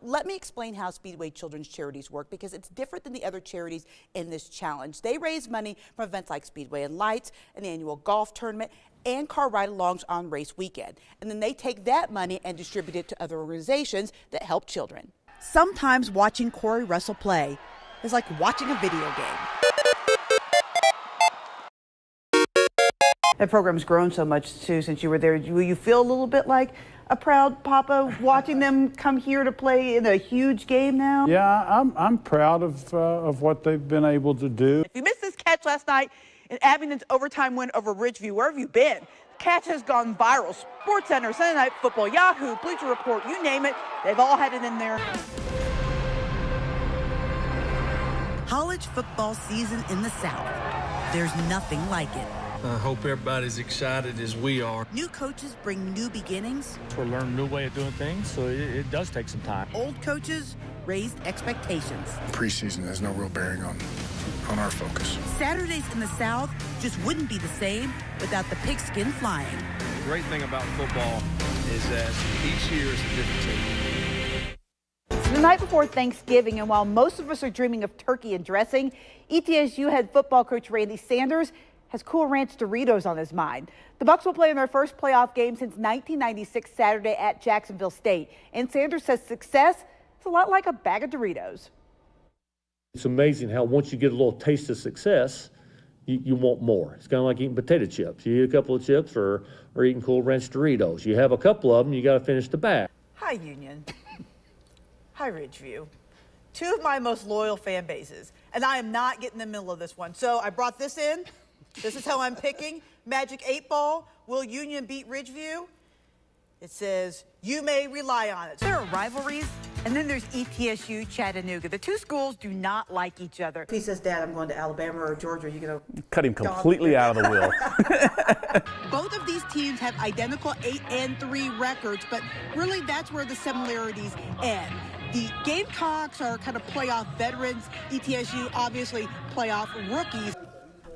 Let me explain how Speedway Children's Charities work, because it's different than the other charities in this challenge. They raise money from events like Speedway and Lights, an annual golf tournament, and car ride-alongs on race weekend. And then they take that money and distribute it to other organizations that help children. Sometimes watching Corey Russell play is like watching a video game. That program's grown so much, too, since you were there. Will you feel a little bit like a proud papa watching them come here to play in a huge game now? Yeah, I'm proud of what they've been able to do. If you missed this catch last night in Abington's overtime win over Ridgeview, where have you been? The catch has gone viral. SportsCenter, Sunday Night Football, Yahoo, Bleacher Report, you name it, they've all had it in there. College football season in the South. There's nothing like it. I hope everybody's excited as we are. New coaches bring new beginnings. We're learning a new way of doing things, so it does take some time. Old coaches raised expectations. Preseason has no real bearing on our focus. Saturdays in the South just wouldn't be the same without the pigskin flying. The great thing about football is that each year is a different team. It's the night before Thanksgiving, and while most of us are dreaming of turkey and dressing, ETSU head football coach Randy Sanders has Cool Ranch Doritos on his mind. The Bucs will play in their first playoff game since 1996 Saturday at Jacksonville State. And Sanders says success is a lot like a bag of Doritos. It's amazing how once you get a little taste of success, you want more. It's kind of like eating potato chips. You eat a couple of chips or eating Cool Ranch Doritos. You have a couple of them, you got to finish the bag. Hi, Union. Hi, Ridgeview. Two of my most loyal fan bases. And I am not getting in the middle of this one. So I brought this in. This is how I'm picking. Magic 8 Ball. Will Union beat Ridgeview? It says, you may rely on it. There are rivalries, and then there's ETSU Chattanooga. The two schools do not like each other. If he says, Dad, I'm going to Alabama or Georgia, are you going to Cut him completely out of the wheel. Both of these teams have identical 8-3 records, but really that's where the similarities end. The Gamecocks are kind of playoff veterans. ETSU, obviously, playoff rookies.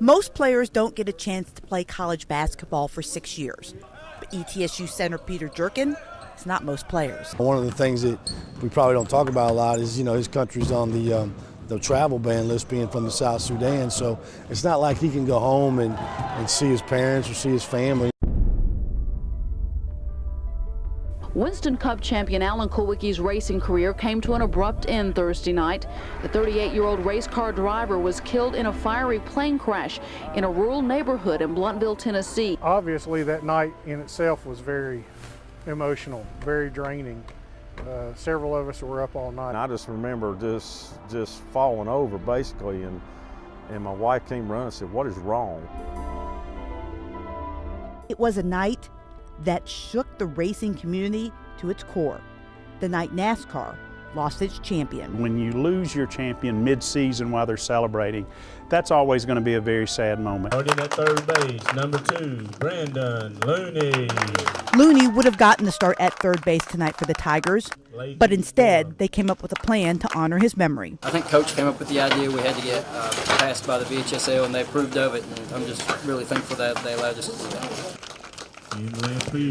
Most players don't get a chance to play college basketball for 6 years. But ETSU center Peter Jerkin is not most players. One of the things that we probably don't talk about a lot is, his country's on the travel ban list, being from the South Sudan. So it's not like he can go home and see his parents or see his family. Winston Cup champion Alan Kulwicki's racing career came to an abrupt end Thursday night. The 38-year-old race car driver was killed in a fiery plane crash in a rural neighborhood in Blunteville, Tennessee. Obviously, that night in itself was very emotional, very draining. Several of us were up all night. I just remember just falling over, basically, and my wife came running and said, "What is wrong?" It was a night that shook the racing community to its core. The night NASCAR lost its champion. When you lose your champion mid-season while they're celebrating, that's always going to be a very sad moment. Starting at third base, number 2, Brandon Looney. Looney would have gotten the start at third base tonight for the Tigers, but instead they came up with a plan to honor his memory. I think Coach came up with the idea we had to get passed by the VHSL, and they approved of it, and I'm just really thankful that they allowed us to do that.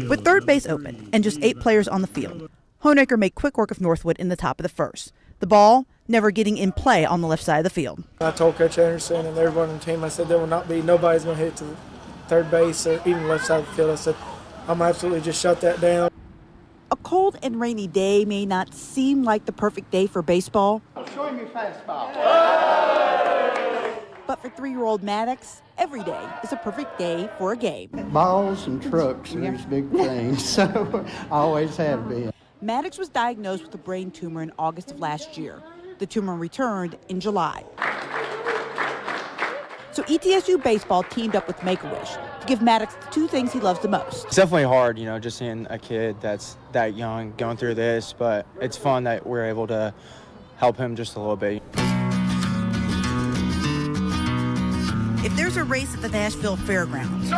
With third base open and just 8 players on the field, Honecker made quick work of Northwood in the top of the first. The ball never getting in play on the left side of the field. I told Coach Anderson and everyone on the team, I said there will not be, nobody's going to hit to third base or even left side of the field. I said, I'm absolutely just shut that down. A cold and rainy day may not seem like the perfect day for baseball. Show him your fastball. But for 3-year-old Maddox, every day is a perfect day for a game. Balls and trucks are these big things, so I always have been. Maddox was diagnosed with a brain tumor in August of last year. The tumor returned in July. So ETSU baseball teamed up with Make-A-Wish to give Maddox the 2 things he loves the most. It's definitely hard, just seeing a kid that's that young going through this, but it's fun that we're able to help him just a little bit. If there's a race at the Nashville Fairgrounds,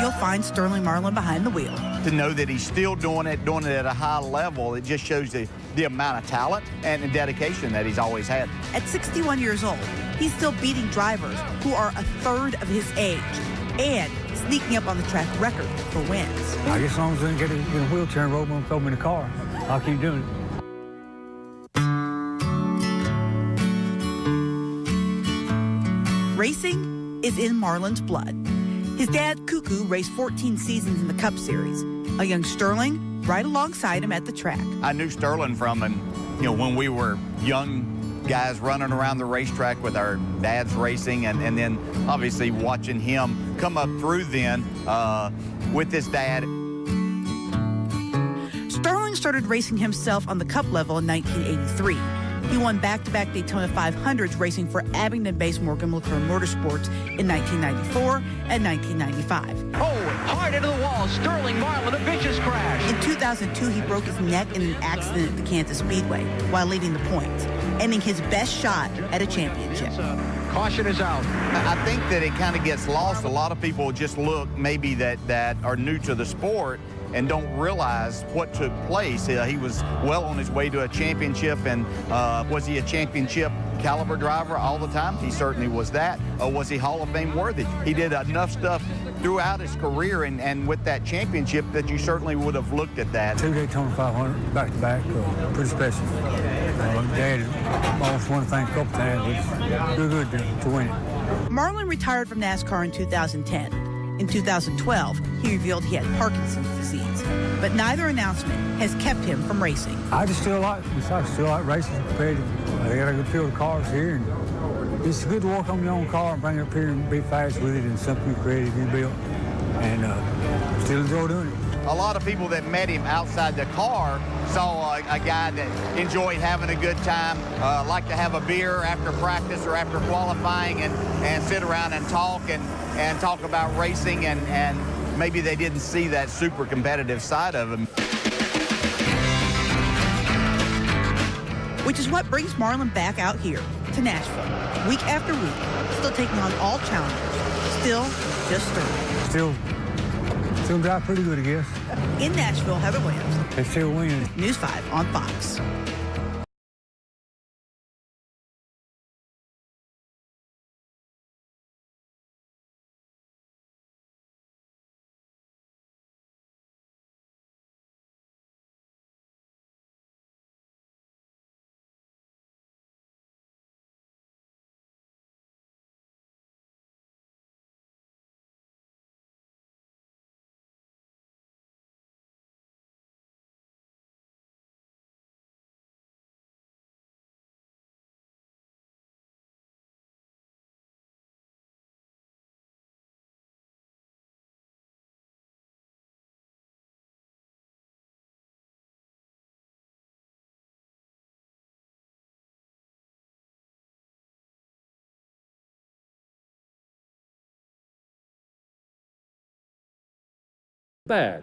you'll find Sterling Marlin behind the wheel. To know that he's still doing it at a high level, it just shows the amount of talent and the dedication that he's always had. At 61 years old, he's still beating drivers who are a third of his age and sneaking up on the track record for wins. I guess as long as I can get in a wheelchair and roll and throw me in the car, I'll keep doing it. Racing is in Marlin's blood. His dad, Cuckoo, raced 14 seasons in the Cup Series. A young Sterling right alongside him at the track. I knew Sterling from, when we were young guys running around the racetrack with our dads racing, and then obviously watching him come up through then with his dad. Sterling started racing himself on the Cup level in 1983. He won back-to-back Daytona 500s racing for Abingdon-based Morgan McLaren Motorsports in 1994 and 1995. Oh, hard into the wall. Sterling Marlin, a vicious crash. In 2002, he broke his neck in an accident at the Kansas Speedway while leading the points, ending his best shot at a championship. Caution is out. I think that it kind of gets lost. A lot of people just look maybe that are new to the sport and don't realize what took place. He was well on his way to a championship, and was he a championship caliber driver all the time? He certainly was that. Was he Hall of Fame worthy? He did enough stuff throughout his career and with that championship that you certainly would have looked at that. 2 Daytona 500 back-to-back, pretty special. Dad almost won the thing a couple times, but good to win it. Marlin retired from NASCAR in 2010. In 2012, he revealed he had Parkinson's disease, but neither announcement has kept him from racing. I still like racing competitive. They got a good field of cars here, and it's good to work on your own car and bring it up here and be fast with it and something creative you built, and still enjoy doing it. A lot of people that met him outside the car saw a guy that enjoyed having a good time, liked to have a beer after practice or after qualifying and sit around and talk about racing, and maybe they didn't see that super competitive side of him. Which is what brings Marlin back out here to Nashville, week after week, still taking on all challengers, still just Sterling. Still drive pretty good, I guess. In Nashville, Heather Williams. They still win. News 5 on Fox. Bad.